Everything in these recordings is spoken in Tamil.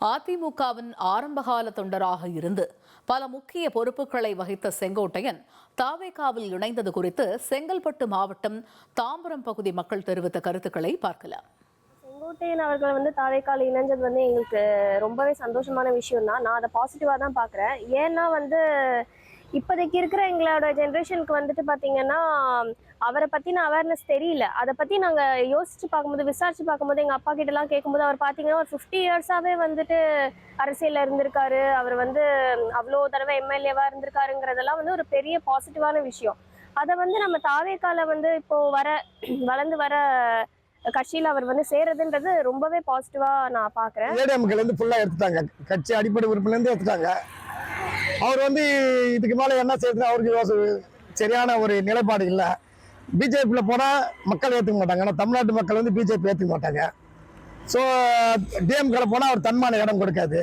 அதிமுகவின் ஆரம்பகால தொண்டராக இருந்து பல முக்கிய பொறுப்புகளை வகித்த செங்கோட்டையன் தாவேகாவில் இணைந்தது குறித்து செங்கல்பட்டு மாவட்டம் தாம்பரம் பகுதி மக்கள் தெரிவித்த கருத்துக்களை பார்க்கலாம். செங்கோட்டையன் அவர்கள் தாவேகால இணைஞ்சது எங்களுக்கு ரொம்பவே சந்தோஷமான விஷயம் தான். நான் அதை பாசிட்டிவா தான் பாக்குறேன். ஏன்னா இப்போதைக்கு இருக்கிற எங்களோட ஜென்ரேஷனுக்கு பாத்தீங்கன்னா அவரை பத்தின அவேர்னஸ் தெரியல. அதை பத்தி நாங்க யோசிச்சு பார்க்கும்போது, விசாரிச்சு பார்க்கும்போது, எங்க அப்பா கிட்ட எல்லாம் கேட்கும்போது அவர் பாத்தீங்கன்னா ஒரு 50 இயர்ஸாவே அரசியல்ல இருந்திருக்காரு. அவர் அவ்வளோ தடவை எம்எல்ஏவா இருந்திருக்காருங்கிறதெல்லாம் ஒரு பெரிய பாசிட்டிவான விஷயம். அதை நம்ம தாவேகால இப்போ வளர்ந்து வர கட்சியில அவர் சேரதுன்றது ரொம்பவே பாசிட்டிவா நான் பாக்குறேன். எடுத்துட்டாங்க, கட்சி அடிப்படை உறுப்பில இருந்து எடுத்துட்டாங்க. அவர் இதுக்கு மேல என்ன செய்யறது அவருக்கு சரியான ஒரு நிலைப்பாடு இல்லை. பிஜேபியில் போனால் மக்கள் ஏற்றுக்க மாட்டாங்க. ஆனால் தமிழ்நாட்டு மக்கள் பிஜேபி ஏற்றுக்க மாட்டாங்க. ஸோ டிஎம்கேல போனால் அவர் தன்மான இடம் கொடுக்காது.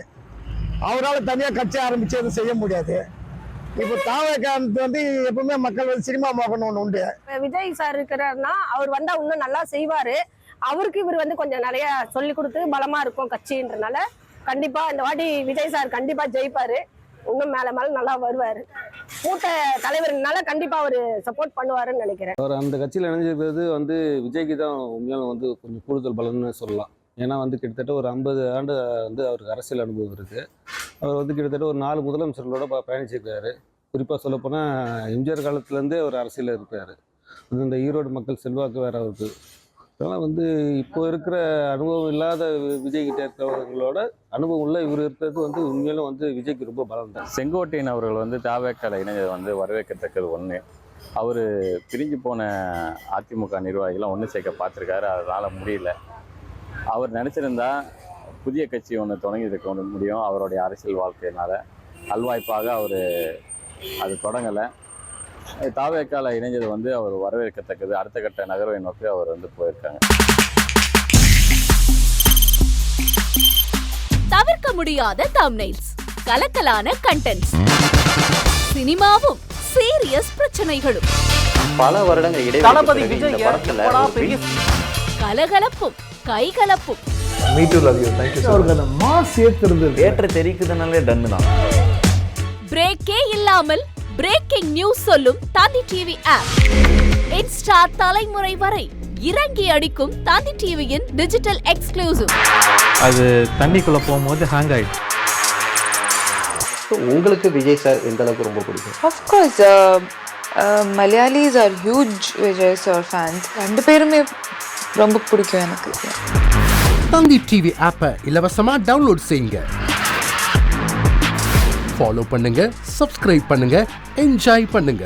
அவரால் தனியாக கட்சி ஆரம்பித்து எதுவும் செய்ய முடியாது. இப்போ தாவேகாந்த் எப்பவுமே மக்கள் சினிமா மோகன் ஒன்று உண்டு. விஜய் சார் இருக்கிறாருன்னா அவர் வந்தால் இன்னும் நல்லா செய்வார். அவருக்கு இவர் கொஞ்சம் நிறைய சொல்லி கொடுத்து பலமாக இருக்கும் கட்சின்றனால கண்டிப்பாக இந்த வாட்டி விஜய் சார் கண்டிப்பாக ஜெயிப்பார். இன்னும் மேல மேல நல்லா வருவாரு. மூத்த தலைவர்னால கண்டிப்பா அவரு சப்போர்ட் பண்ணுவாருன்னு நினைக்கிறேன். அவர் அந்த கட்சியில் இணைஞ்சிருக்கிறது விஜய்க்கு தான் உண்மையாலும் கொஞ்சம் கூடுதல் பலன்னு சொல்லலாம். ஏன்னா கிட்டத்தட்ட ஒரு 50 ஆண்டு அவருக்கு அரசியல் அனுபவம் இருக்குது. அவர் கிட்டத்தட்ட ஒரு 4 முதலமைச்சர்களோட பயணிச்சிருக்காரு. குறிப்பாக சொல்லப்போனால் எம்ஜிஆர் காலத்துலேருந்தே அவர் அரசியலில் இருக்கார். இந்த ஈரோடு மக்கள் செல்வாக்கு வேறு அவருக்கு. அதனால் இப்போ இருக்கிற அனுபவம் இல்லாத விஜய் கிட்ட இருக்கிறவங்களோட அனுபவம் உள்ள இவர் இருக்கிறது உண்மையிலும் விஜய்க்கு ரொம்ப பலம் தான். செங்கோட்டையன் அவர்கள் தாவேகால இணைஞ்சது வரவேற்கத்தக்கது ஒன்று. அவர் பிரிஞ்சு போன அதிமுக நிர்வாகிகளாம் ஒன்று சேர்க்க பார்த்துருக்காரு. அதனால் முடியல. அவர் நினச்சிருந்தா புதிய கட்சி ஒன்று தொடங்கி இருக்க முடியும். அவருடைய அரசியல் வாழ்க்கையினால் நல்வாய்ப்பாக அவர் அது தொடங்கலை. தாவேகால இணைஞ்சது அவர் வரவேற்கத்தக்கது. அடுத்த கட்ட நகர்வை நோக்கி அவர் போயிருக்காங்க. தவிர்க்க முடியாத தம்ப்நெயில்ஸ், கலக்கலான கண்டென்ட்ஸ், சினிமாவும் சீரியஸ் பிரச்சனைகளும், பல வருடங்கள் இடைவெளி கலகலப்பும் கைகலப்பும், ஏற்ற தெரிக்குதுனாலே டன்னு தான். பிரேக்கே இல்லாமல் பிரேக்கிங் நியூஸ் சொல்லும் தந்தி டிவி ஆப். இன்ஸ்டா தலைமுறை வரை இறங்கி அடிக்கும் தந்தி டிவியின் டிஜிட்டல் எக்ஸ்க்ளூசிவ். அது தண்ணிக்குள்ள போகும்போது ஹேங் ஆயிடுச்சு. உங்களுக்கு விஜய் சார் எந்த அளவுக்கு ரொம்ப பிடிக்கும்? Of course, Malayalis are huge Vijay sir fans. ரெண்டு பேருமே ரொம்ப பிடிக்கும் எனக்கு. தந்தி டிவி ஆப்பை இலவசமா டவுன்லோட் செய்யுங்க. ஃபாலோ பண்ணுங்க, சப்ஸ்கிரைப் பண்ணுங்க, என்ஜாய் பண்ணுங்க.